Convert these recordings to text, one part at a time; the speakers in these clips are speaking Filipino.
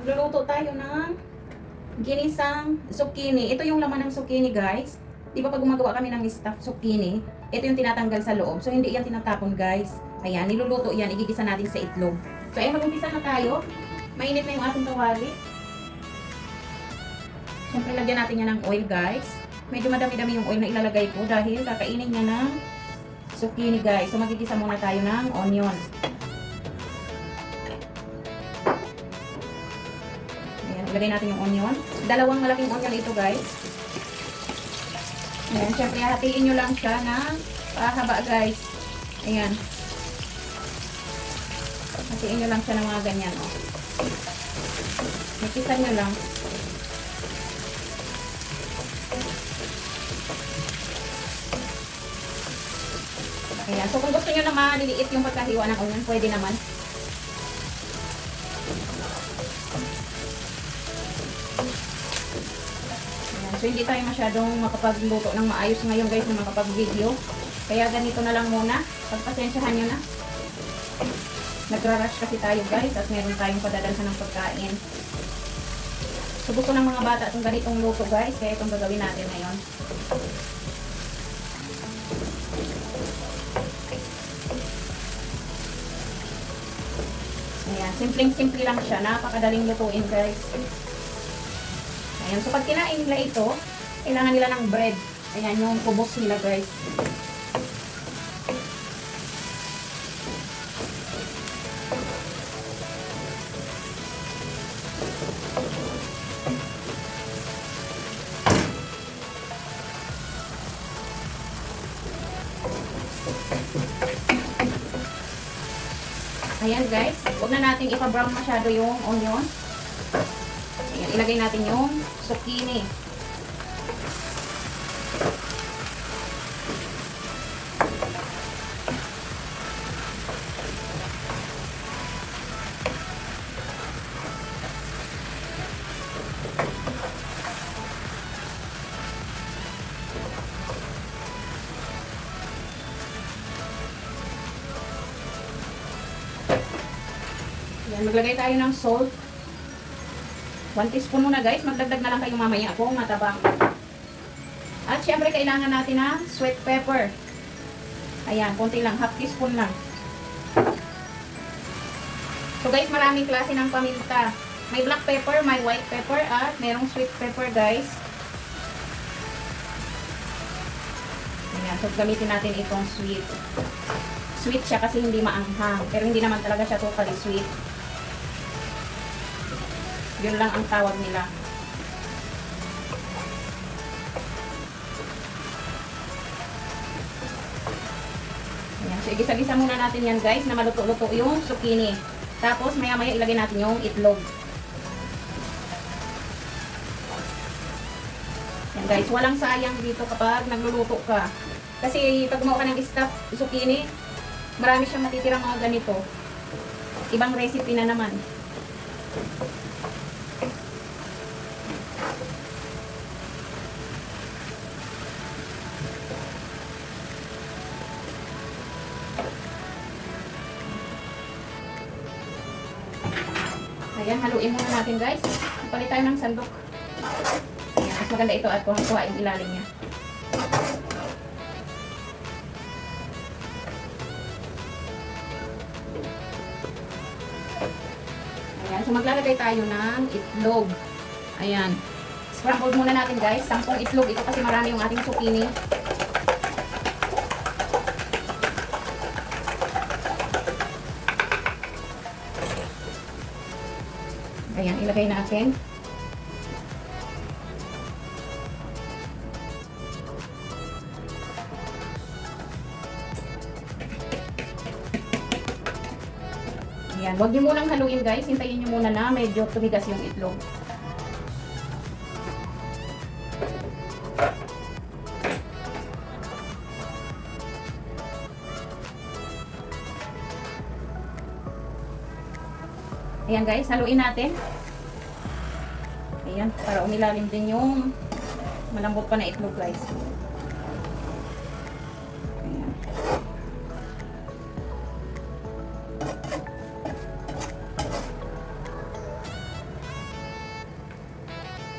Magluluto tayo ng ginisang zucchini. Ito yung laman ng zucchini, guys. Di ba pag gumagawa kami ng stuffed zucchini, ito yung tinatanggal sa loob. So, hindi yan tinatapon, guys. Ayan, niluluto yan. Igigisa natin sa itlog. So, ayan, mag-umpisa na tayo. Mainit na yung ating kawali. Siyempre, lagyan natin yan ng oil, guys. Medyo madami-dami yung oil na ilalagay ko dahil kakainin niya ng zucchini, guys. So, magigisa muna tayo ng onion. Ayan, ilagay natin yung onion. Dalawang malaking onion ito, guys. Ayan, syempre, hatiin nyo lang siya ng pahaba, guys. Ayan. Hatiin nyo lang siya ng mga ganyan, oh. Mikisan nyo lang. Ayan. So, kung gusto nyo na maliliit yung pagkahiwa ng onion, pwede naman. Ayan. So, hindi tayo masyadong makapagluto ng maayos ngayon, guys, na makapag-video. Kaya ganito na lang muna. Pagpasensyahan nyo na. Nagra-rush kasi tayo, guys, at meron tayong padadalhan ng pagkain. So, gusto ng mga bata itong ganitong luto, guys. Kaya itong gagawin natin ngayon. Ayan, simpleng-simple lang siya. Napakadaling lutuin, guys. Ayan, so pag kinain nila ito, kailangan nila ng bread. Ayan, yung kubos nila, guys. Ayan, guys. Huwag na natin ipa-brown masyado yung onion. Ayan, ilagay natin yung zucchini. Ayan, maglagay tayo ng salt. 1 teaspoon muna, guys. Magdagdag na lang kayo mamaya kung matabang. At syempre, kailangan natin ng sweet pepper. Ayan, konti lang. Half teaspoon lang. So, guys, maraming klase ng paminta. May black pepper, may white pepper, at merong sweet pepper, guys. Ayan, so gamitin natin itong sweet. Sweet siya kasi hindi maanghang. Pero hindi naman talaga siya totally sweet. Yun lang ang tawag nila. Ayan. So, igisa-gisa muna natin yan, guys, na maluto-luto yung zucchini. Tapos, maya-maya ilagay natin yung itlog. Ayan, guys. Walang sayang dito kapag nagluluto ka. Kasi, pag gumawa ka ng stuffed zucchini, marami siyang matitirang mga ganito. Ibang recipe na naman. Ayan, haluin muna natin, guys. Ipalit tayo ng sandok. Ayan, mas maganda ito at kuha yung ilalim niya. Ayan, so maglalagay tayo ng itlog. Ayan. Scramble muna natin, guys. 10 itlog. Ito kasi marami yung ating zucchini. Ayan, ilagay natin. Ayan, huwag niyo munang haluin, guys. Hintayin niyo muna na medyo tumigas yung itlog. Ayan, guys, haluin natin. Ayan, para umilalim din yung malambot pa na itlog, guys. Ayan.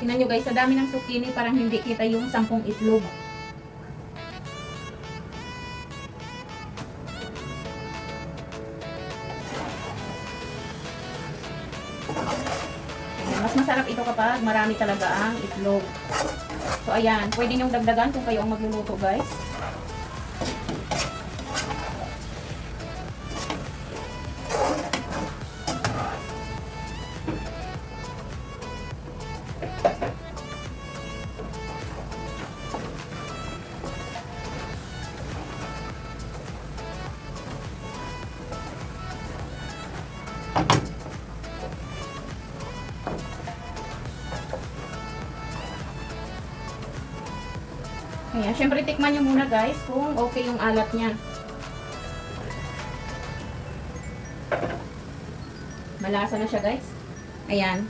Tingnan nyo guys, sa dami ng zucchini, parang hindi kita yung 10 itlog. Ayan, mas masarap ito kapag marami talaga ang itlog. So ayan, pwede nyong dagdagan kung kayo ang magluluto guys. Ayan, syempre tikman nyo muna guys kung okay yung alat niya. Malasa na siya guys. Ayan.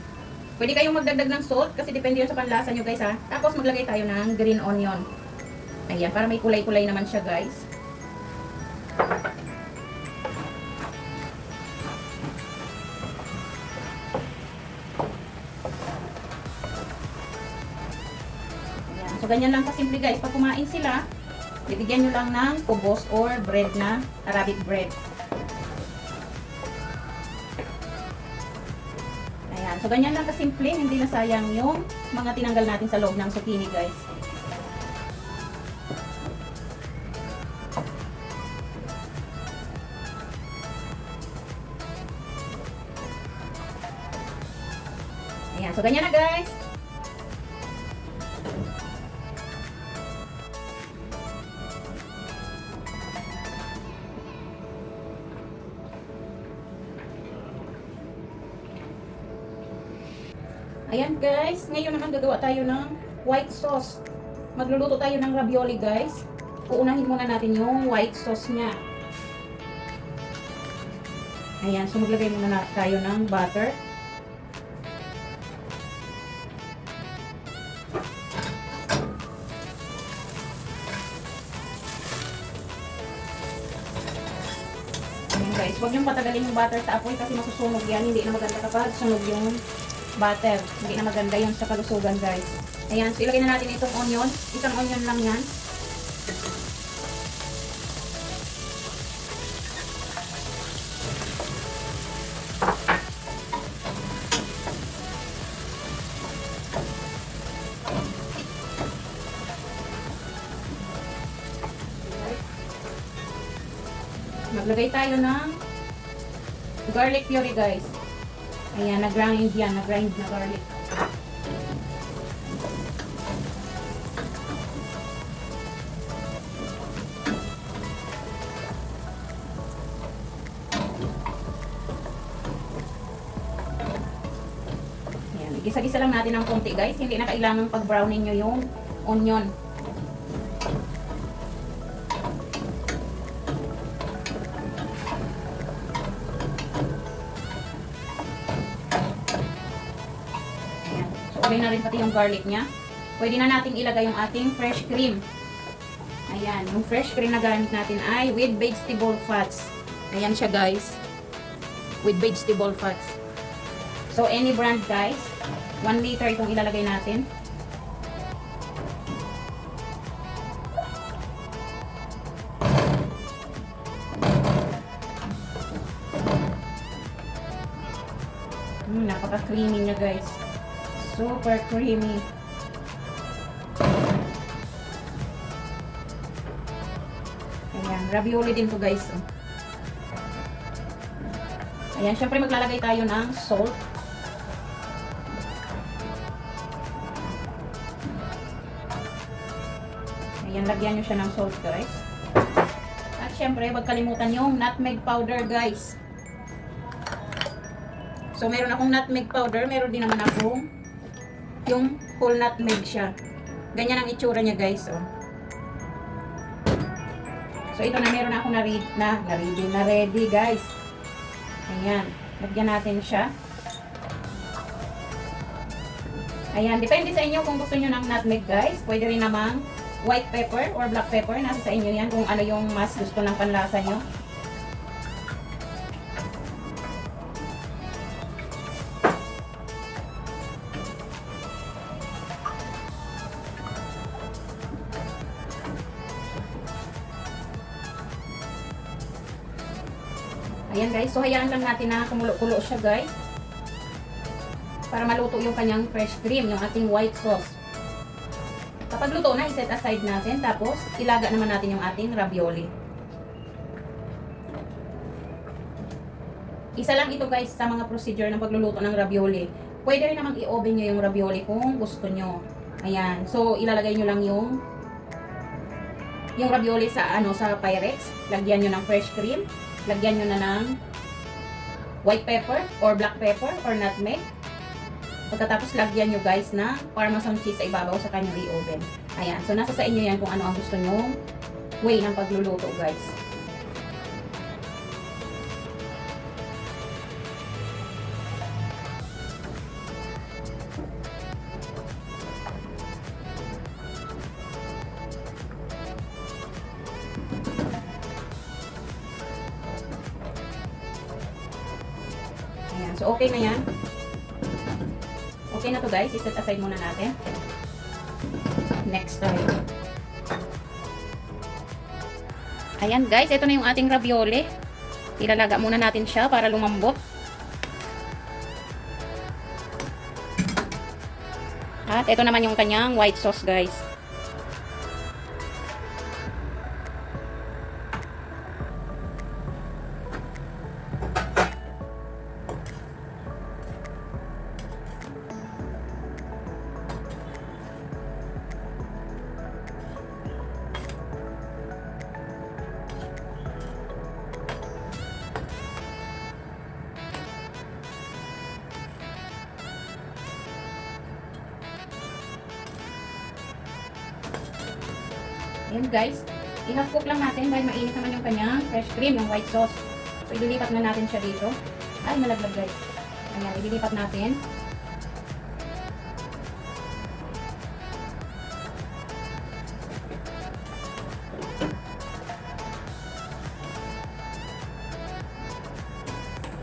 Pwede kayong magdagdag ng salt kasi depende yun sa panlasa nyo guys ha. Tapos maglagay tayo ng green onion. Ayan, para may kulay-kulay naman siya guys. So, ganyan lang kasimple guys. Pag kumain sila, bibigyan nyo lang ng kubos or bread na Arabic bread. Ayan. So, ganyan lang kasimple. Hindi na sayang yung mga tinanggal natin sa loob ng zucchini guys. Ayan. So, ganyan na guys. Ayan guys, ngayon naman gagawa tayo ng white sauce. Magluluto tayo ng ravioli guys. Uunahin muna natin yung white sauce niya. Ayan, so maglagay muna tayo ng butter. Ayan guys, huwag niyong patagalin yung butter sa apoy kasi masusunog yan. Hindi na maganda kapag sunog yung butter. Hindi na maganda yun sa kalusugan guys. Ayan, so ilagay na natin itong onion. Isang onion lang yan. Maglagay tayo ng garlic puree guys. Ayan, nag-grind yan. Nag-grind na garlic. Ayan, igisa-gisa lang natin ng konti guys. Hindi na kailangan pag-brownin nyo yung onion. Ilagay na rin pati yung garlic niya. Pwede na natin ilagay yung ating fresh cream. Ayan, yung fresh cream na gamit natin ay with vegetable fats. Ayan siya guys. With vegetable fats. So any brand guys. 1 liter itong ilalagay natin. Napaka-creamy niya guys. Super creamy. Ayan, ravioli din to guys. Ayan, syempre maglalagay tayo ng salt. Ayan, lagyan nyo siya ng salt guys. At syempre, huwag kalimutan yung nutmeg powder guys. So, meron akong nutmeg powder. Meron din naman akong yung whole nutmeg siya. Ganyan ang itsura niya guys. Oh. So ito na meron ako na ready guys. Ayan. Lagyan natin siya. Ayan. Depende sa inyo kung gusto nyo ng nutmeg guys. Pwede rin namang white pepper or black pepper. Nasa sa inyo yan kung ano yung mas gusto ng panlasa nyo. Ayan guys, so hayaan lang natin na kumulo-kulo siya guys. Para maluto yung kanyang fresh cream, yung ating white sauce. Kapag luto na, i-set aside natin. Tapos, ilaga naman natin yung ating ravioli. Isa lang ito guys sa mga procedure ng pagluluto ng ravioli. Pwede rin namang i-oven nyo yung ravioli kung gusto nyo. Ayan. So, ilalagay nyo lang yung ravioli sa sa Pyrex. Lagyan nyo ng fresh cream. Lagyan nyo na ng white pepper or black pepper or nutmeg. Pagkatapos lagyan nyo guys na Parmesan cheese sa ibabaw sa kanyang i-oven. Ayan. So, nasa sa inyo yan kung ano ang gusto nyo way ng pagluluto guys. Ayan. So, okay na yan. Okay na to guys. I-set aside muna natin. Next time. Ayan guys. Ito na yung ating ravioli. Ilalaga muna natin siya para lumambot. At ito naman yung kanyang white sauce guys. Ayan guys, i-half cook lang natin dahil mainit naman yung kanyang fresh cream, yung white sauce. So, ililipat na natin siya dito. Ay, malaglag guys. Ayan, ililipat natin.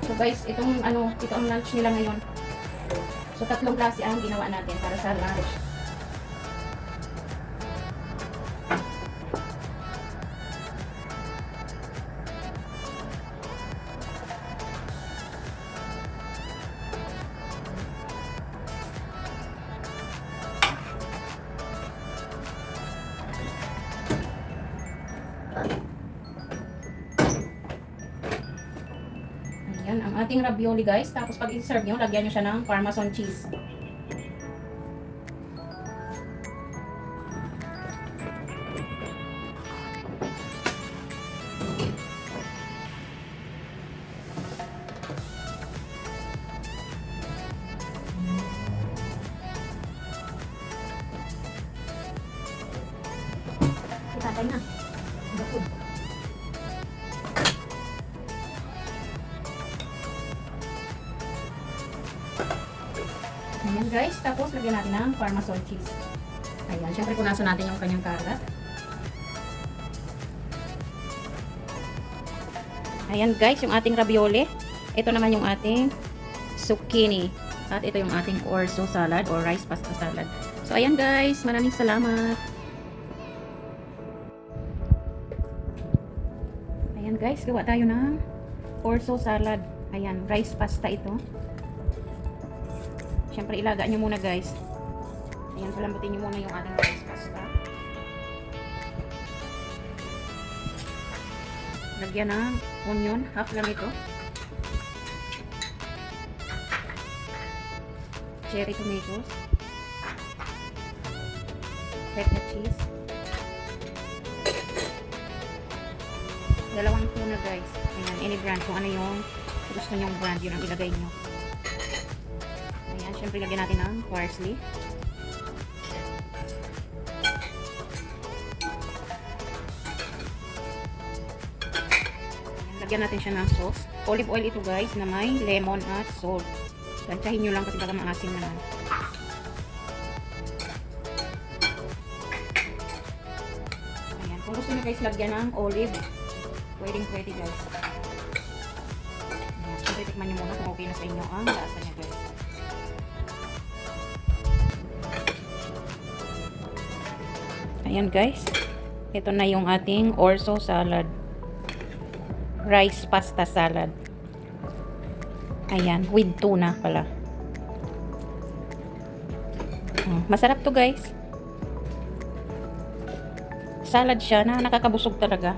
So guys, ito ang lunch nila ngayon. So, 3 klase ang ginawa natin para sa lunch. Ayan, ang ating ravioli guys. Tapos pag i-serve nyo, lagyan nyo siya ng Parmesan cheese. Itatay na. Bakod. Ayan guys, tapos lagyan natin ng Parmesan cheese. Ayan, syempre punasan natin yung kanyang karat. Ayan guys, yung ating ravioli. Ito naman yung ating zucchini. At ito yung ating orzo salad or rice pasta salad. So ayan guys, maraming salamat. Ayan guys, gawa tayo ng orzo salad. Ayan, rice pasta ito. Siyempre, ilaga nyo muna guys. Ayan, palambutin nyo muna yung ating rice pasta. Lagyan ng onion. Half lang ito. Cherry tomatoes. Feta cheese. 2 tuna guys. Ayan, any brand. Kung ano yung gusto nyong brand, yun ang ilagay nyo. Siyempre, lagyan natin ng parsley. Lagyan natin siya ng sauce. Olive oil ito guys na may lemon at salt. Tansyahin nyo lang kasi baka maasim naman. Ayan. Kung gusto nyo guys lagyan ng olive, pwede guys. Ayan. Siyempre, tikman nyo muna kung okay na sa inyo ang lasa niya guys. Ayan guys, ito na yung ating orzo salad. rice pasta salad. Ayan, with tuna pala. Masarap to guys. Salad siya na nakakabusog talaga.